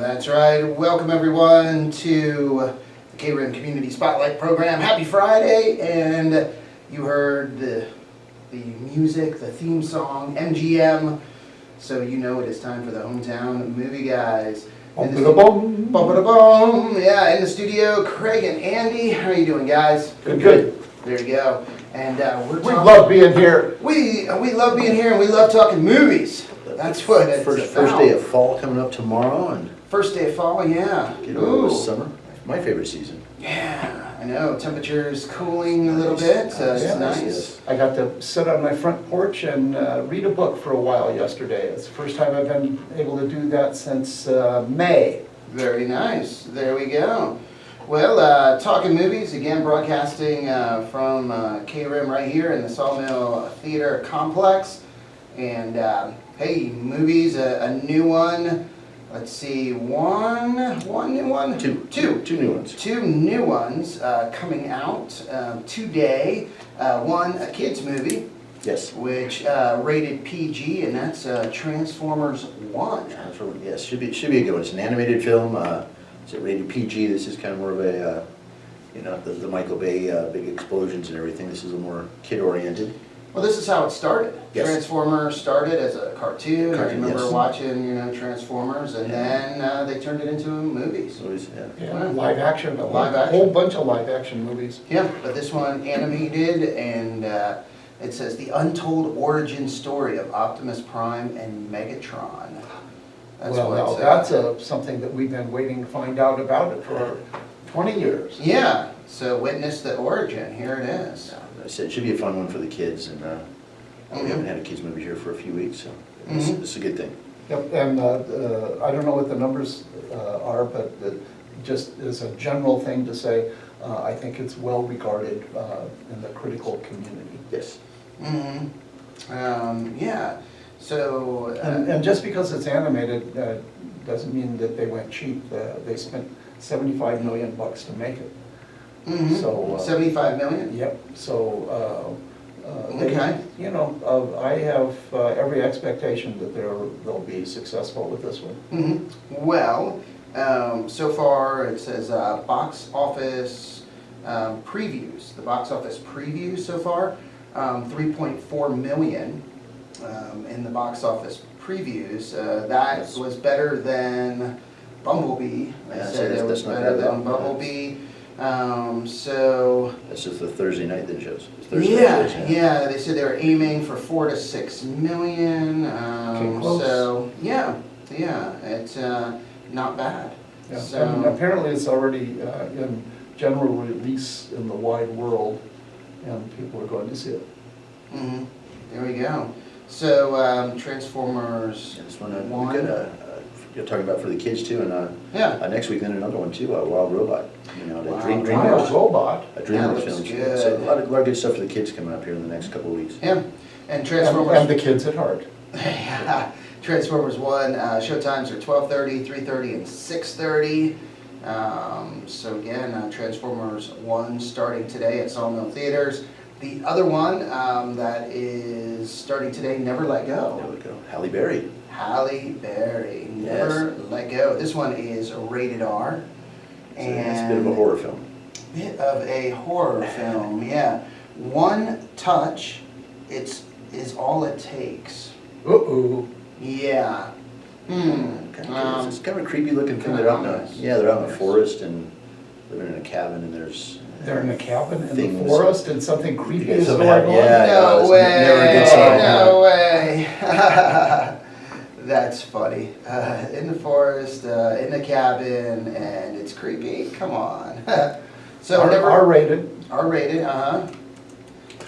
That's right. Welcome everyone to the KRIM Community Spotlight Program. Happy Friday, and you heard the music, the theme song, MGM. So you know it is time for the Hometown Movie Guys. Bum-ba-da-bum. Bum-ba-da-bum. Yeah, in the studio, Craig and Andy. How are you doing, guys? Good. There you go. And We love being here. We love being here, and we love talking movies. That's what it's First about. day of fall coming up tomorrow, and First day of fall, yeah. get over the summer. My favorite season. Yeah, I know. Temperature's cooling a little bit. It's nice. Yes. I got to sit on my front porch and read a book for a while yesterday. It's the first time I've been able to do that since May. Very nice. There we go. Well, talking movies, again, broadcasting from KRIM right here in the Sawmill Theater Complex. And hey, movies, a new one. Let's see, one new one? Two new ones. Two new ones coming out today. One, a kid's movie, Yes. which rated PG, and that's Transformers 1. Yes, should be a good one. It's an animated film. It's rated PG. This is kind of more of a, the Michael Bay big explosions and everything. This is a more kid-oriented. Well, this is how it started. Yes. Transformers started as a cartoon. I remember yes. watching, Transformers, and then they turned it into movies. So it's, yeah. Yeah, live action. A Live action. whole bunch of live action movies. Yeah, but this one animated, and it says the untold origin story of Optimus Prime and Megatron. That's something that we've been waiting to find out about it for 20 years. Yeah, so witness the origin. Here it is. I said it should be a fun one for the kids, and we haven't had a kids movie here for a few weeks, so this is a good thing. Yep, and I don't know what the numbers are, but just as a general thing to say, I think it's well regarded in the critical community. Yes. Yeah, so... And just because it's animated doesn't mean that they went cheap. They spent $75 million to make it. So 75 million? Yep. So Okay. I have every expectation that they'll be successful with this one. Well, so far it says box office previews. The box office previews so far, 3.4 million in the box office previews. That was better than Bumblebee. They Yeah, said it was that's not better bad than at all. Bumblebee. So That's just the Thursday night that shows. It's Thursday yeah, night, yeah, they said they were aiming for 4 to 6 million. Came close. So yeah, it's not bad. Yeah. So, And apparently it's already in general release in the wide world, and people are going to see it. there we go. So Transformers. Yeah, this one, One. we've got you're talking about for the kids too, and Yeah. next week then another one too, Wild Robot. The Wow. Dream Wild Robot. A That DreamWorks looks film. good. So a lot of good stuff for the kids coming up here in the next couple of weeks. Yeah, and Transformers. And the kids at heart. Yeah. Transformers 1 showtimes are 12:30, 3:30, and 6:30. So again, Transformers 1 starting today at Sawmill Theaters. The other one that is starting today, Never Let Go. There we go. Halle Berry. Halle Berry, Never Let Go. This one is rated R. So it's a bit of a horror film. Bit of a horror film, yeah. One touch, is all it takes. Uh-oh. Yeah. It's kind of a creepy looking thing. kinda They're out in ominous. they're out in the forest and living in a cabin, and there's They're in a cabin in the Things. forest and something creepy is Something going on? happened, yeah. No it's way, never a good sign. no way. That's funny. In the forest, in the cabin, and it's creepy. Come on. So R-rated. R-rated,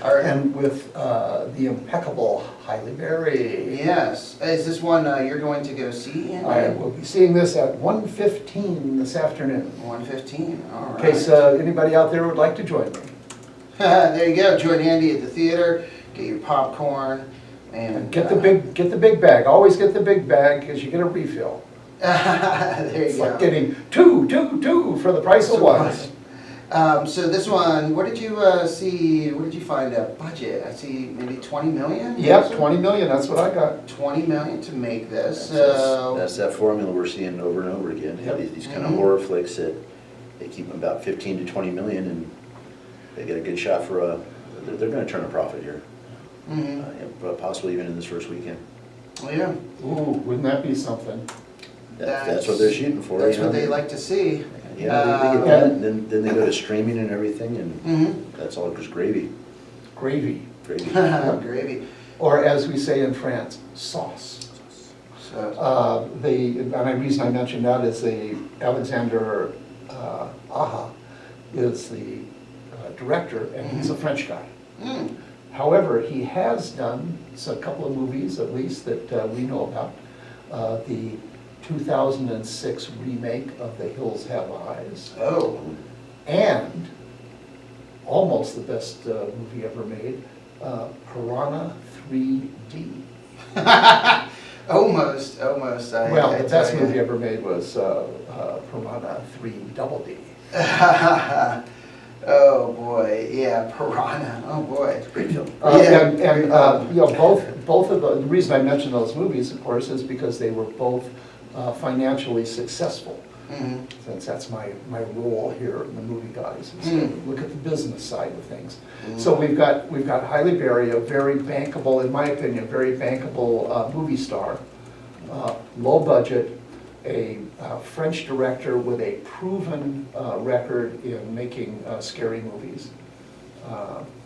And with the impeccable Halle Berry. Yes. Is this one you're going to go see? I will be seeing this at 1:15 this afternoon. 1:15. All right. In case anybody out there would like to join me. There you go. Join Andy at the theater. Get your popcorn and Get the big bag. Always get the big bag because you get a refill. there you It's go. like getting two for the price of one. So this one, what did you see, what did you find a budget? I see maybe 20 million? Yep, 20 million, that's what I got. 20 million to make this, That's so, that formula we're seeing over and over again. Yep. These kind of Mhm. horror flicks that they keep them about 15 to 20 million, and they get a good shot for they're gonna turn a profit here. mhm. Yeah, possibly even in this first weekend. Well, yeah, Ooh, wouldn't that be something? That's what they're shooting for. that's you what know? they like to see. Yeah, they get that, and then they go to streaming and everything, and Mhm. that's all just gravy. Gravy, Gravy. Gravy, or as we say in France, sauce. so, And the reason I mention that is Alexander Aja is the director, and he's a French guy. mm, However, he has done a couple of movies, at least, that we know about. The 2006 remake of The Hills Have Eyes, oh, and almost the best movie ever made, Piranha 3D. almost. Well, I the tell best ya. movie ever made was Piranha 3 Double D. Oh, boy, yeah, Piranha, oh, boy. Great film. Yeah. And you know, both of the reason I mention those movies, of course, is because they were both financially successful. Mhm. Since that's my role here in the movie guys, is to Mm. look at the business side of things. Mm. So we've got Halle Berry, a very bankable, in my opinion, very bankable movie star, low budget, a French director with a proven record in making scary movies.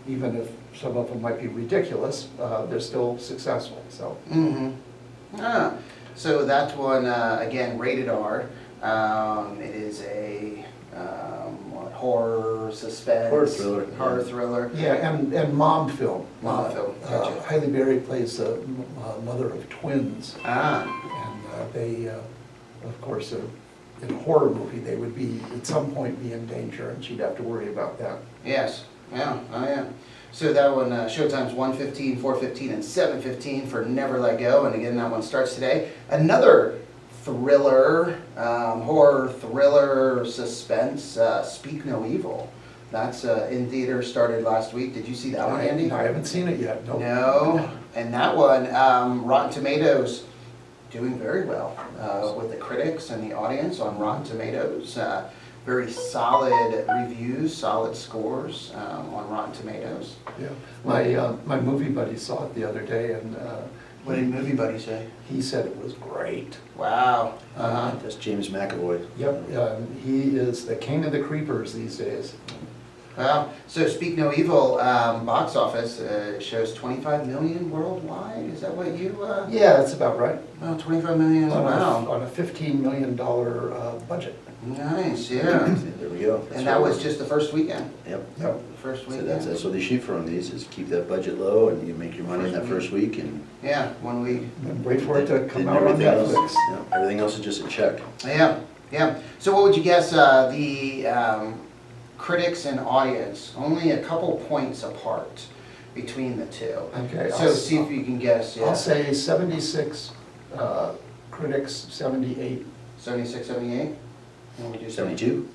Even if some of them might be ridiculous, they're still successful, so. Mm-hmm. Ah, so that one, again, rated R. It is a what, horror, suspense? Horror thriller. Horror thriller. Yeah, and mom film. Mom film, gotcha. Halle Berry plays the mother of twins, Ah, and they, of course, in a horror movie, they would be, at some point, be in danger, and she'd have to worry about that. yes, yeah, oh yeah. So that one, showtime's 1:15, 4:15, and 7:15 for Never Let Go, and again, that one starts today. Another thriller, horror thriller, suspense, Speak No Evil. That's in theater, started last week. Did you see that one, Andy? I haven't seen it yet, no. No, and that one, Rotten Tomatoes, doing very well with the critics and the audience on Rotten Tomatoes. Very solid reviews, solid scores on Rotten Tomatoes. Yeah, my movie buddy saw it the other day, and What did Movie Buddy say? he said it was great. Wow. Uh-huh. That's James McAvoy. Yep, he is the king of the creepers these days. Well, so Speak No Evil box office shows 25 million worldwide. Is that what you? Yeah, that's about right. Well, 25 million. Wow. On a $15 million budget. Nice. Yeah. There we go. That's And that what- was just the first weekend. Yep. Yep. First So weekend. that's what they shoot for on these, is keep that budget low, and you make your money in that first week, and Yeah, 1 week. And wait for it to come then out on everything else, Netflix. yeah, everything else is just a check. Yeah, yeah. So what would you guess the critics and audience? Only a couple points apart between the two. Okay, So see if you can guess. Yeah. I'll say 76 critics, 78. 76, 78? What would you say? 72?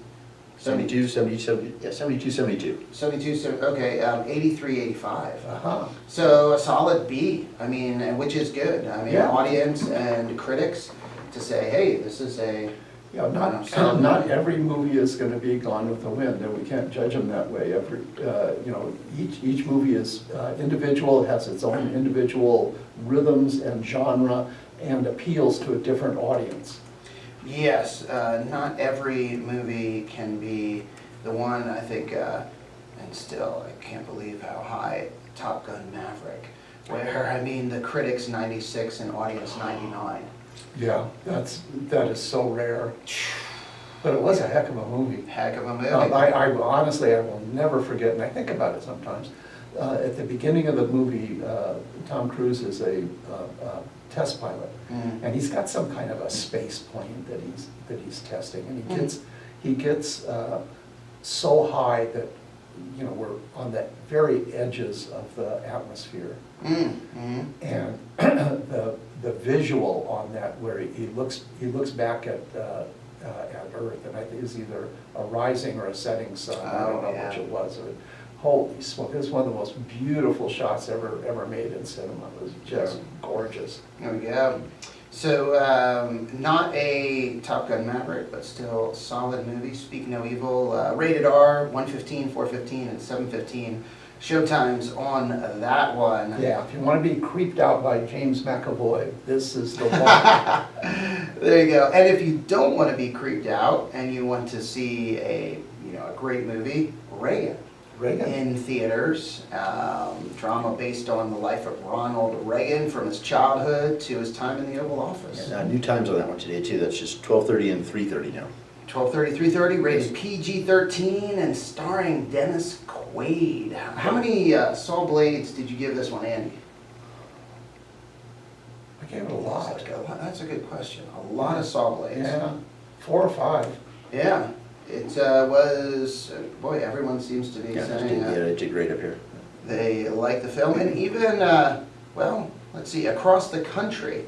72, 70, yeah, 72, 72. 72, okay, 83, 85. Uh-huh. So a solid B, I mean, and which is good. I mean, Yeah. audience and critics to say, hey, this is a, Yeah, Solid. not every movie is gonna be Gone with the Wind, and we can't judge them that way. Each movie is individual, it has its own individual rhythms and genre, and appeals to a different audience. yes, not every movie can be the one, I think, and still, I can't believe how high Top Gun Maverick, where, I mean, the critics 96 and audience 99. Yeah, that is so rare. But it was a heck of a movie. Heck of a movie. Honestly, I will never forget, and I think about it sometimes. At the beginning of the movie, Tom Cruise is a test pilot, Mhm. and he's got some kind of a space plane that he's testing, and Mm. he gets so high that we're on the very edges of the atmosphere, Mm-hmm. and the visual on that, where he looks back at at Earth, and I think it was either a rising or a setting sun, I Oh, don't know yeah. which it was. Holy smoke, it was one of the most beautiful shots ever made in cinema. It was just gorgeous. There we go. So, not a Top Gun Maverick, but still solid movie. Speak No Evil, rated R, 115, 415, and 715. Showtimes on that one. Yeah, if you want to be creeped out by James McAvoy, this is the one. There you go. And if you don't want to be creeped out and you want to see a great movie, Reagan. Reagan. In theaters, drama based on the life of Ronald Reagan from his childhood to his time in the Oval Office. And new times on that one today too, that's just 12:30 and 3:30 now. 12:30, 3:30, rated PG-13 and starring Dennis Quaid. How many saw blades did you give this one, Andy? I gave it a lot. That's a good question. A lot of saw blades. Yeah, 4 or 5. Yeah. It was, boy, everyone seems to be Yeah, saying it did great up here. they like the film. And even, well, let's see, across the country,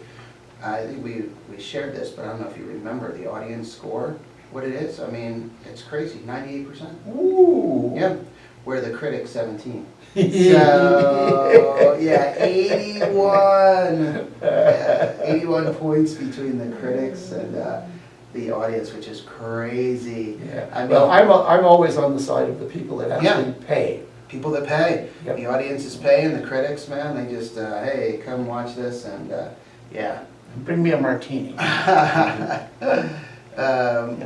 I think we shared this, but I don't know if you remember the audience score, what it is. I mean, it's crazy, 98%. Ooh. Yeah, where the critics 17. So, yeah, 81. Yeah, 81 points between the critics and the audience, which is crazy. Yeah. I mean, Well, I'm always on the side of the people that actually pay. people that pay. Yep. The audience is paying, the critics, man, they just, hey, come watch this, and yeah. Bring me a martini. But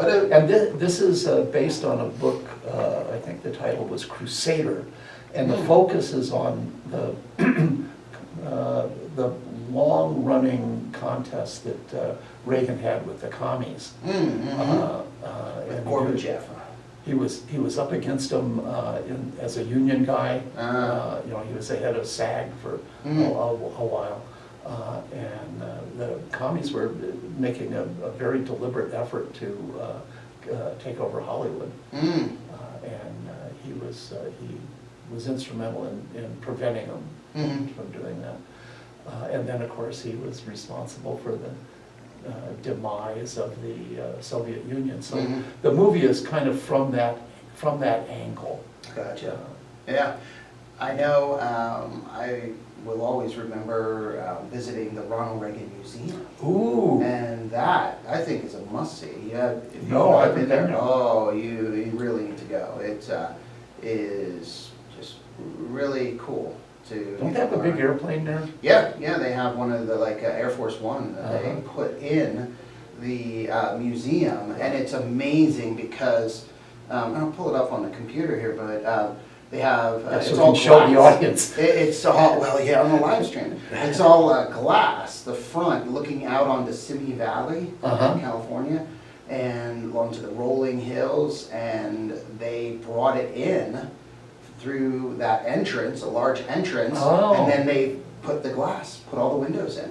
it, And this is based on a book, I think the title was Crusader, and the focus is on the long-running contest that Reagan had with the commies. with And Gorbachev. He was up against them as a union guy. Ah. He was the head of SAG for a while. And the commies were making a very deliberate effort to take over Hollywood. And he was instrumental in preventing them from doing that. And then, of course, he was responsible for the demise of the Soviet Union. So the movie is kind of from that angle. Gotcha. Yeah, I know. I will always remember visiting the Ronald Reagan Museum, Ooh. and that I think is a must-see. Yeah, if No, I you've haven't been there. oh, you really need to go. It is just really cool to. Don't they have a big airplane there? Yeah, yeah, they have one of the Air Force One that they Uh-huh. put in the museum, and it's amazing because I'll pull it up on the computer here, but they have So it's we all can show the glass. audience. It's all on the live stream. It's all glass. The front looking out onto Simi Valley, Uh-huh. in California, and onto the rolling hills, and they brought it in through that entrance, a large entrance, Oh. and then they put the glass, put all the windows in,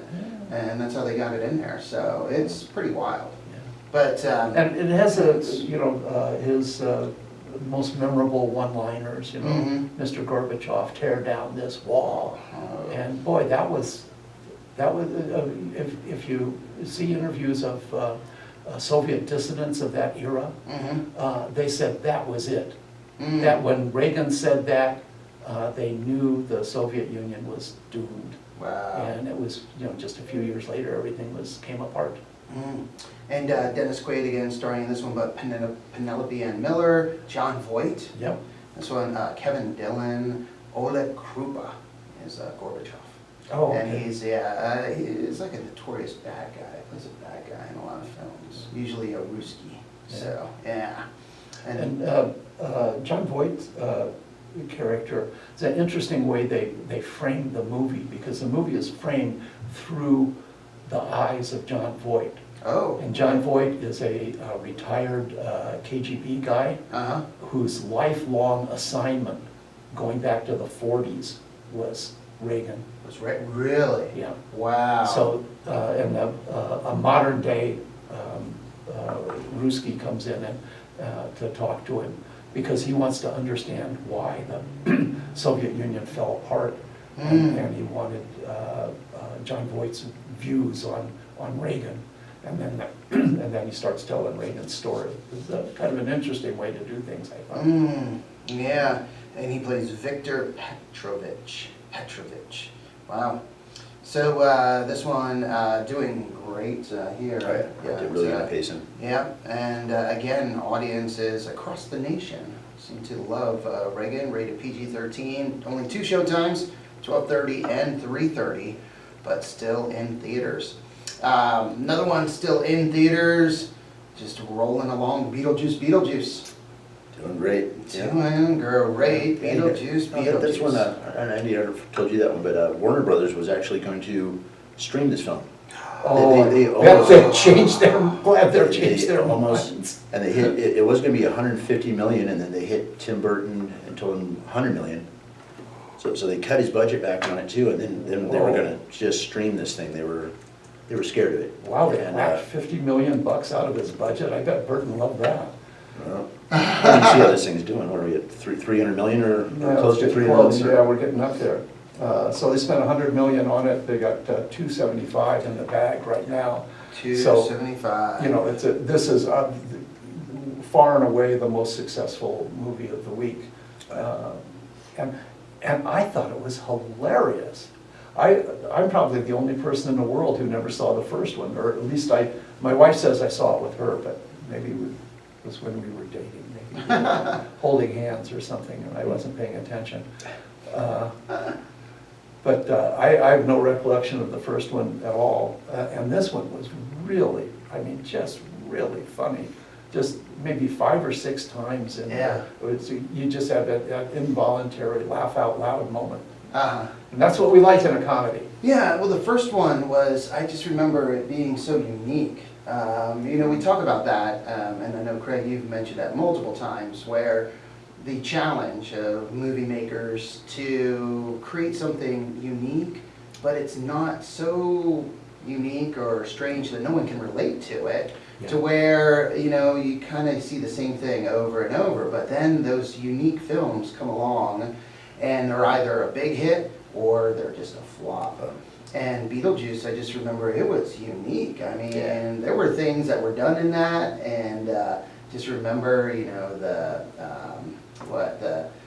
and that's how they got it in there. So it's pretty wild. But And it has his most memorable one-liners, Mr. Gorbachev, tear down this wall. And boy, that was if you see interviews of Soviet dissidents of that era, they said that was it. That when Reagan said that, they knew the Soviet Union was doomed. wow. And it was, just a few years later, everything came apart. And Dennis Quaid again starring in this one, but Penelope Ann Miller, John Voight. Yep. This one, Kevin Dillon, Oleg Krupa is Gorbachev. Oh, And okay. he's like a notorious bad guy. He plays a bad guy in a lot of films, usually a Ruski. So, yeah. And John Voight's character, it's an interesting way they framed the movie, because the movie is framed through the eyes of John Voight. Oh. And John Voight is a retired KGB guy Uh-huh. whose lifelong assignment, going back to the 40s, was Reagan. Was right. Really? Yeah. Wow. So, and a modern day Ruski comes in and to talk to him, because he wants to understand why the Soviet Union fell apart, and he wanted John Voight's views on Reagan. And then and then he starts telling Reagan's story. It's kind of an interesting way to do things, I thought. Yeah, and he plays Victor Petrovich. Wow. So this one doing great here. Right, yeah, they're really outpacing. Yeah, and again, audiences across the nation seem to love Reagan, rated PG-13. Only 2 showtimes, 12:30 and 3:30, but still in theaters. Another one still in theaters, just rolling along, Beetlejuice. Doing great. Yeah. Doing great, And- Beetlejuice. That's one, I don't know if I told you that one, but Warner Brothers was actually going to stream this film. Oh, they they've changed their, glad they've changed their almost, minds. and they hit, it was gonna be 150 million, and then they hit Tim Burton and told him 100 million. So they cut his budget back on it too, and then they were Whoa. gonna just stream this thing. They were scared of it. Wow, they And, whacked $50 million out of his budget. I bet Burton loved that. well, how do you see how this thing's doing? What are we at, 300 million or Yeah, close to it's 300 close. million? Yeah, we're getting up there. So they spent 100 million on it. They got 275 in the bag right now. 275. You know, this is far and away the most successful movie of the week. And I thought it was hilarious. I'm probably the only person in the world who never saw the first one, or at least my wife says I saw it with her, but maybe it was when we were dating, maybe we were holding hands or something, and I wasn't paying attention. But I have no recollection of the first one at all, and this one was really, I mean, just really funny. Just maybe 5 or 6 times, and Yeah. you just have that involuntary laugh out loud moment. Uh-huh. And that's what we like in a comedy. Yeah, well, the first one was, I just remember it being so unique. You know, we talk about that, and I know, Craig, you've mentioned that multiple times, where the challenge of movie makers to create something unique, but it's not so unique or strange that no one can relate to it, to where, you know, you kind of see the same thing over and over, but then those unique films come along and they're either a big hit or they're just a flop. And Beetlejuice, I just remember it was unique. I mean, there were things that were done in that, and just remember, you know, the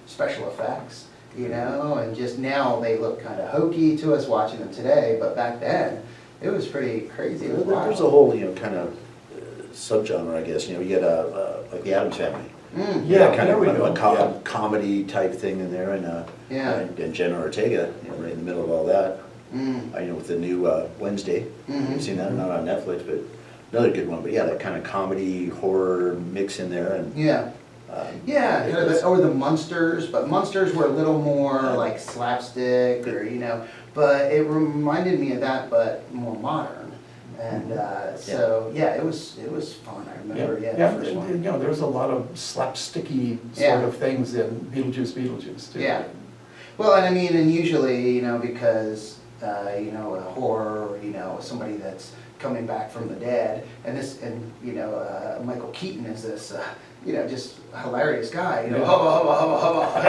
special effects, you know, and just now they look kind of hokey to us watching them today, but back then it was pretty crazy. It was There's a wild. whole, you know, kind of subgenre, I guess. You know, you get like the Addams Family. Yeah, Kind there of we a go. comedy type thing in there, and Yeah. and Jenna Ortega, you know, right in the middle of all that. You know, with the new Wednesday. You've seen that, not on Netflix, but another good one. But yeah, that kind of comedy horror mix in there, and Yeah. Yeah, kind of or the Munsters, but Munsters were a little more like slapstick, or you know, but it reminded me of that, but more modern. And so yeah, it was fun. I remember, the first You one. know, there's a lot of slapsticky Yeah. sort of things in Beetlejuice too. Yeah. Well, and I mean, and usually, you know, because you know, a horror, or, you know, somebody that's coming back from the dead, and you know, Michael Keaton is this, you know, just hilarious guy, you know, Yeah. hubba, hubba, hubba, hubba,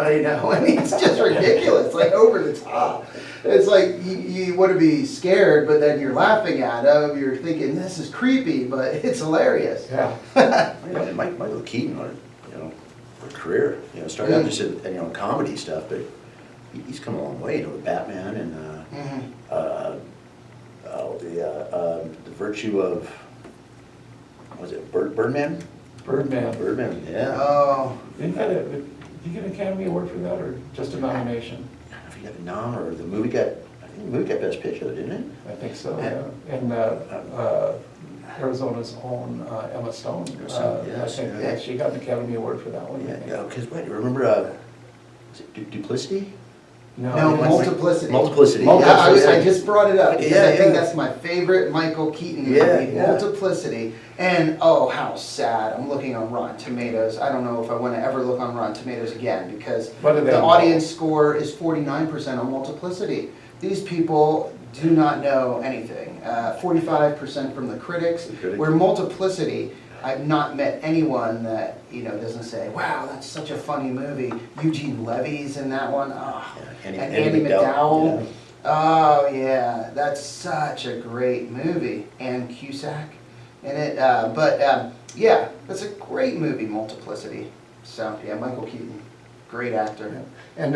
hey, you know, I mean, it's just ridiculous, like over the top. It's like you want to be scared, but then you're laughing at him, you're thinking, this is creepy, but it's hilarious. Yeah. you know, Michael Keaton, you know, for career, you know, started out just in, you know, comedy stuff, but he's come a long way, you know, with Batman and the virtue of, was it Birdman? Birdman. Birdman, yeah. Oh, Did you get an Academy Award for that, or just a nomination? I don't know if he got a nom, or the movie got, I think the movie got Best Picture, didn't it? I think so, yeah. And Arizona's own Emma Stone, I yes, think yeah. she got an Academy Award for that one. I think. Yeah, because, wait, remember, was it Duplicity? no, it was- Multiplicity. Multiplicity. Yeah, yeah, I just brought it up because Yeah, I think yeah. that's my favorite Michael Keaton movie, Yeah, yeah. Multiplicity. And oh, how sad. I'm looking on Rotten Tomatoes. I don't know if I want to ever look on Rotten Tomatoes again because What do they the know? audience score is 49% on Multiplicity. These people do not know anything. 45% from the critics, where Multiplicity, I've not met anyone that, you know, doesn't say, wow, that's such a funny movie. Eugene Levy's in that one. Oh. Yeah, And Andy McDowell. yeah. Oh, yeah, that's such a great movie. And Cusack. in it. Yeah, it's a great movie, Multiplicity. So yeah, Michael Keaton, great actor. And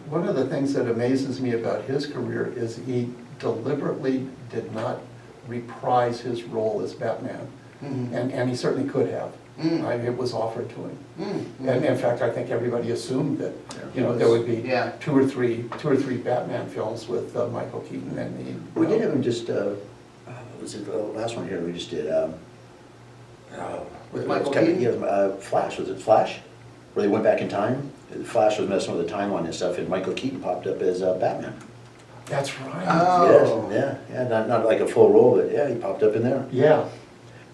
one of the things that amazes me about his career is he deliberately did not reprise his role as Batman. Mhm. And he certainly could have. It was offered to him. And in fact, I think everybody assumed that, there would be Yeah. two or three Batman films with Michael Keaton and the. We did have him just, was it the last one here we just did? With it was Michael kind of- Keaton? Yeah, Flash, was it Flash? Where they went back in time? Flash was messing with the timeline and stuff, and Michael Keaton popped up as Batman. That's right. Oh. Yeah, not like a full role, but yeah, he popped up in there. Yeah,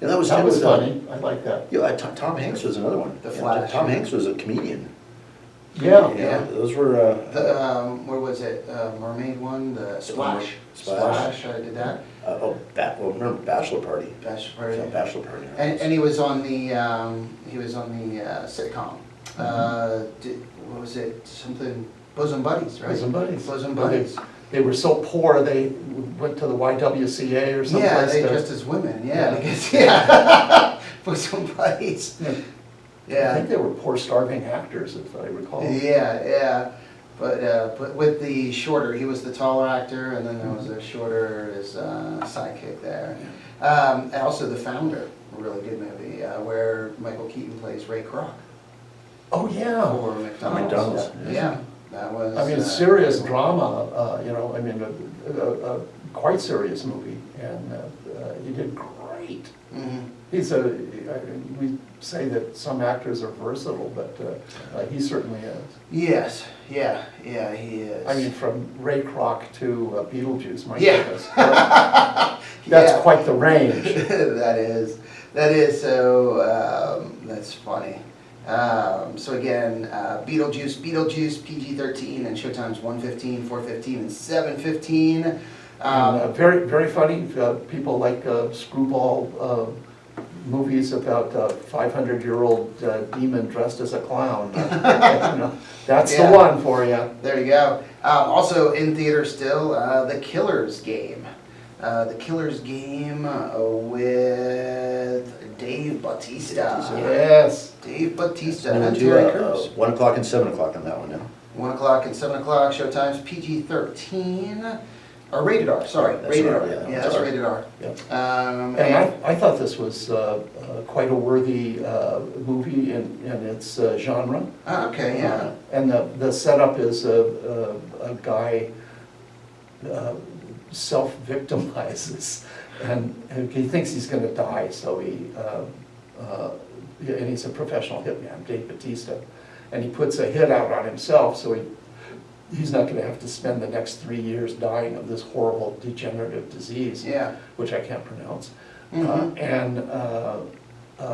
And that was that him was with, funny. I like that. Yeah, Tom Hanks was another one. The Yeah, Flash. Tom Hanks was a comedian. Yeah. Yeah. Those were, Where was it? Mermaid one, the Splash. Splash. I did that. remember Bachelor Party? Bachelor Party. Yeah, Bachelor Party. And he was on the sitcom. What was it? Something Bosom Buddies, right? Bosom Buddies. Bosom Buddies. They were so poor, they went to the YWCA or someplace. Yeah, they to- dressed as women. Yeah, Yeah. I guess. Yeah, Bosom Buddies. Yeah. I Yeah. think they were poor starving actors, if I recall. Yeah. But with the shorter, he was the taller actor, and then there was a shorter his sidekick there. And also The Founder, a really good movie where Michael Keaton plays Ray Kroc Oh, yeah. for McDonald's. McDonald's, Yeah, that was. I mean, serious drama, quite serious movie, and he did great. Mhm. We say that some actors are versatile, but he certainly is. Yes, yeah, he is. I mean, from Ray Kroc to Beetlejuice, my Yeah. goodness. That's Yeah. quite the range. that is so. That's funny. So again, Beetlejuice, PG-13, and Showtime's 115, 415, and 715. Very, very funny. People like screwball movies about a 500-year-old demon dressed as a clown. That's Yeah. the one for you. There you go. Also in theater still, The Killer's Game. The Killer's Game with Dave Bautista. Yes. Dave Bautista And and we do Terry Crews. 1 o'clock and 7 o'clock on that one now. 1 o'clock and 7 o'clock, Showtime's PG-13, or rated R, sorry, That's rated R, R. yeah, Yeah, that's that's R. rated R. Yep. And I thought this was quite a worthy movie in its genre. Okay, yeah. And the setup is a guy self-victimizes, and he thinks he's gonna die, so and he's a professional hitman, Dave Bautista, and he puts a hit out on himself, so he's not gonna have to spend the next 3 years dying of this horrible degenerative disease, Yeah. which I can't pronounce. Mhm.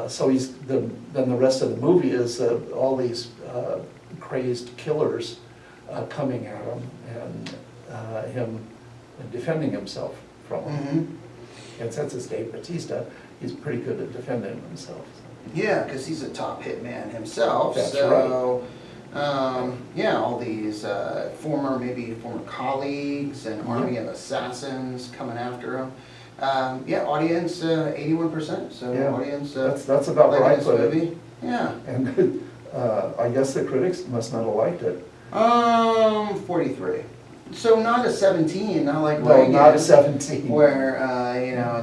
So then the rest of the movie is all these crazed killers coming at him and him defending himself from them. Mhm. And since it's Dave Bautista, he's pretty good at defending himself. Yeah, because he's a top hitman himself. That's so, yeah, all these former colleagues and army of assassins coming after him. Yeah, audience 81%. So Yeah, audience That's about where I liking this put it. movie. Yeah. And I guess the critics must not have liked it. 43. So not a 17, not like No, Reagan, not a 17. where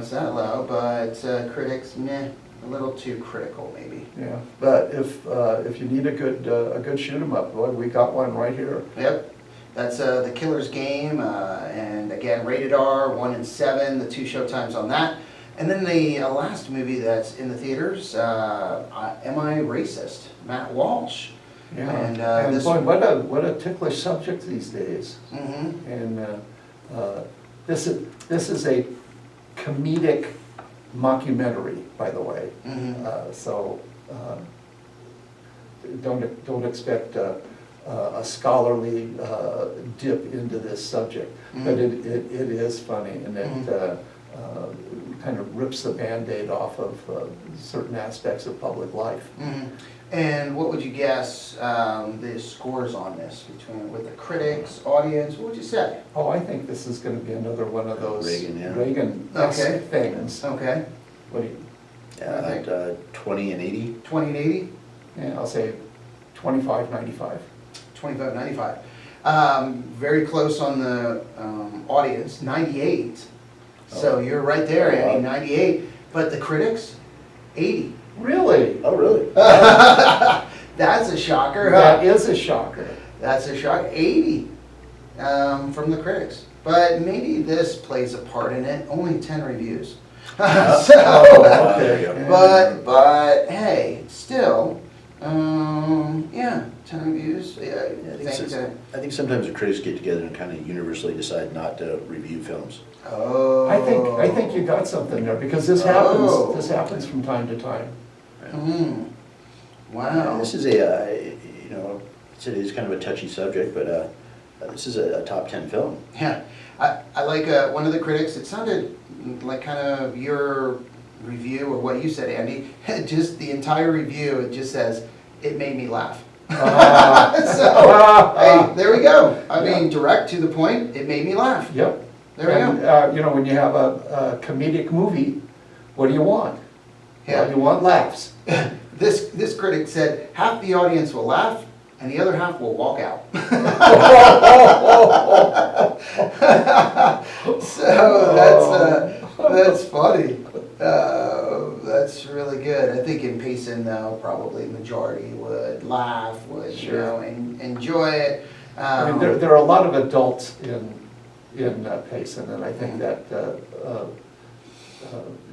it's that low, but critics, meh, a little too critical maybe. Yeah, but if you need a good shoot 'em up, boy, we got one right here. Yep, that's The Killer's Game, and again, rated R, 1 and 7, the 2 showtimes on that. And then the last movie that's in the theaters, Am I Racist? Matt Walsh. Yeah, And, and this- boy, what a ticklish subject these days. Mm-hmm. And this is a comedic mockumentary, by the way. Mm-hmm. So don't expect a scholarly dip into this subject, but it is funny, and it kind of rips the Band-Aid off of certain aspects of public life. Mm-hmm. And what would you guess the scores on this with the critics, audience? What would you say? Oh, I think this is going to be another one of those Reagan, yeah. Reagan-esque Okay. things. Okay. What do you, At 20 and 80. 20 and 80? yeah, I'll say 25.95. 25.95. Very close on the audience, 98. So Oh. you're right there, Oh, wow. Andy, 98. But the critics, 80. Really? Oh, really? That's a shocker, huh? That is a shocker. That's a shock. 80 from the critics. But maybe this plays a part in it. Only 10 reviews. Oh, So, there you go. but hey, still, yeah, 10 reviews. Yeah, I think sometimes the critics get together and kind of universally decide not to review films. Oh. I think you got something there, because this Oh. happens from time to time. Mm. Wow. This is a, it is kind of a touchy subject, but this is a top 10 film. Yeah, I like one of the critics, it sounded like kind of your review or what you said, Andy. Just the entire review, it just says, it made me laugh. So, hey, there we go. I mean, direct to the point, it made me laugh. Yep. There we And, go. when you have a comedic movie, what do you want? Yeah. Well, you want laughs. This critic said, half the audience will laugh and the other half will walk out. So that's funny. That's really good. I think in Payson though, probably majority would laugh, would Sure. enjoy it. I mean, there are a lot of adults in Payson, and I think that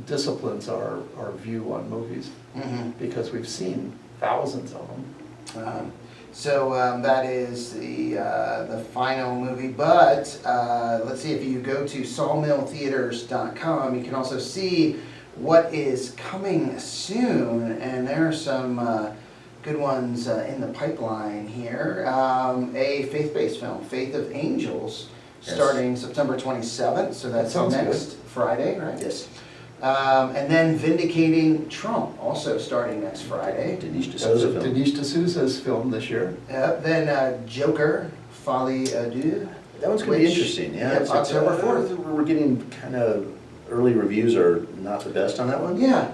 disciplines our view on movies, Mhm. because we've seen thousands of them. So that is the final movie, but let's see, if you go to sawmilltheaters.com, you can also see what is coming soon, and there are some good ones in the pipeline here. A faith-based film, Faith of Angels, Yes. starting September 27th, so that's That sounds next Friday, right? Yes. And then Vindicating Trump, also starting next Friday. Denise D'Souza film. Denise D'Souza's film this year. Then Joker, Folie à Deux. That one's going to be Which- interesting, yeah. Yep, It's October 4th. We're getting kind of, early reviews are not the best on that one. Yeah.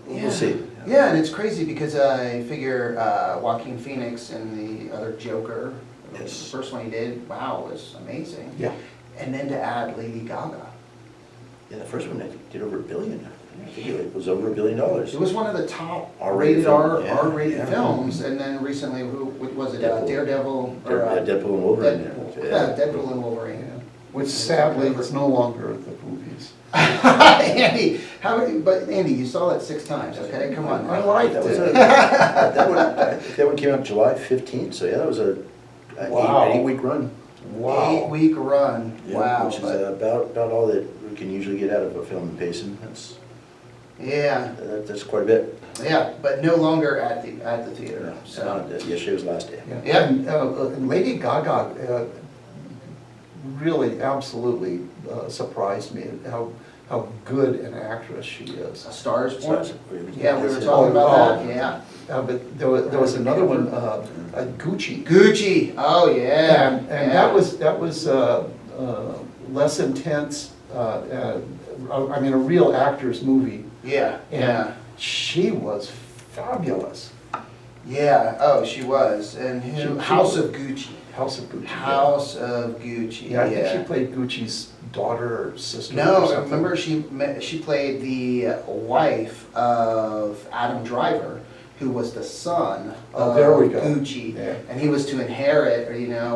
We'll see. Yeah, and it's crazy because I figure Joaquin Phoenix and the other Joker, the Yes. first one he did, wow, was amazing. Yeah. And then to add Lady Gaga. Yeah, the first one I think did over $1 billion. I think it was over $1 billion. It was one of the top R-rated rated film, yeah, R-rated yeah. films, and then recently, what was it, Deadpool. Daredevil? Or, Deadpool and Wolverine. Deadpool. Yeah. Yeah, Deadpool and Wolverine. Which sadly is no longer at the movies. Andy, but Andy, you saw that 6 times, okay, come on. I liked That was it. I think that one came out July 15th, so yeah, that was an Wow. 8-week run. Wow. 8-week run, Yeah, wow. Which is but- about all that we can usually get out of a film in Payson. Yeah, That's quite a bit. yeah, but no longer at the theater, so. Yesterday was last day. Yeah. And Lady Gaga really absolutely surprised me at how good an actress she is. A Star is Born? So, Yeah, we were that's it. talking about Oh. that, yeah. But there was another one, Gucci. Gucci, oh, yeah. And yeah. that was less intense, I mean, a real actor's movie. Yeah, yeah, And she was fabulous. yeah, oh, she was, and who, She- House of Gucci. House of Gucci. House of Gucci, Yeah, I think she played Gucci's daughter or sister or No, something. remember she played the wife of Adam Driver, who was the son Oh, of there we go. Gucci, Yeah. and he was to inherit,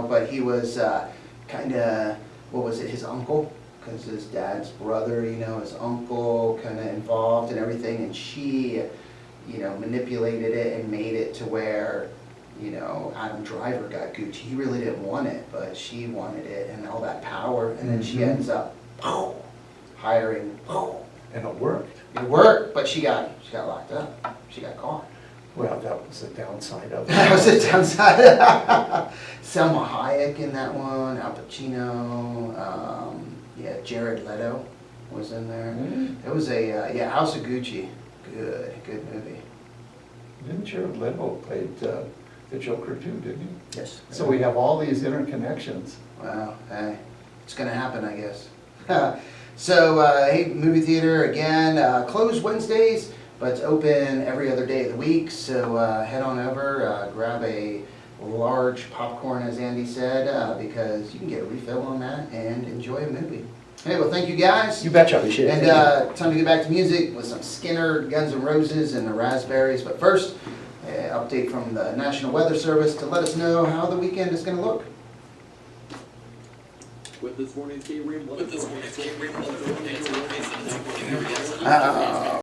but he was kind of, what was it, his uncle? Because his dad's brother, his uncle kind of involved and everything, and she, manipulated it and made it to where, Adam Driver got Gucci. He really didn't want it, but she wanted it and all that power, and then she Mhm. ends up hiring. And it worked. It worked, but she got locked up. She got caught. Well, that was the downside of it. That was the downside. Selma Hayek in that one, Al Pacino, yeah, Jared Leto was in there. Mm. It was a, House of Gucci. Good movie. Didn't Jared Leto played the Joker too, didn't he? Yes. So we have all these interconnections. Wow, hey, it's gonna happen, I guess. So, hey, movie theater again, closed Wednesdays, but it's open every other day of the week. So head on over, grab a large popcorn, as Andy said, because you can get a refill on that and enjoy a movie. Hey, well, thank you guys. You betcha. Appreciate it. And time to get back to music with some Skinner, Guns N' Roses, and the Raspberries. But first, update from the National Weather Service to let us know how the weekend is going to look. With this morning's KRIM weather.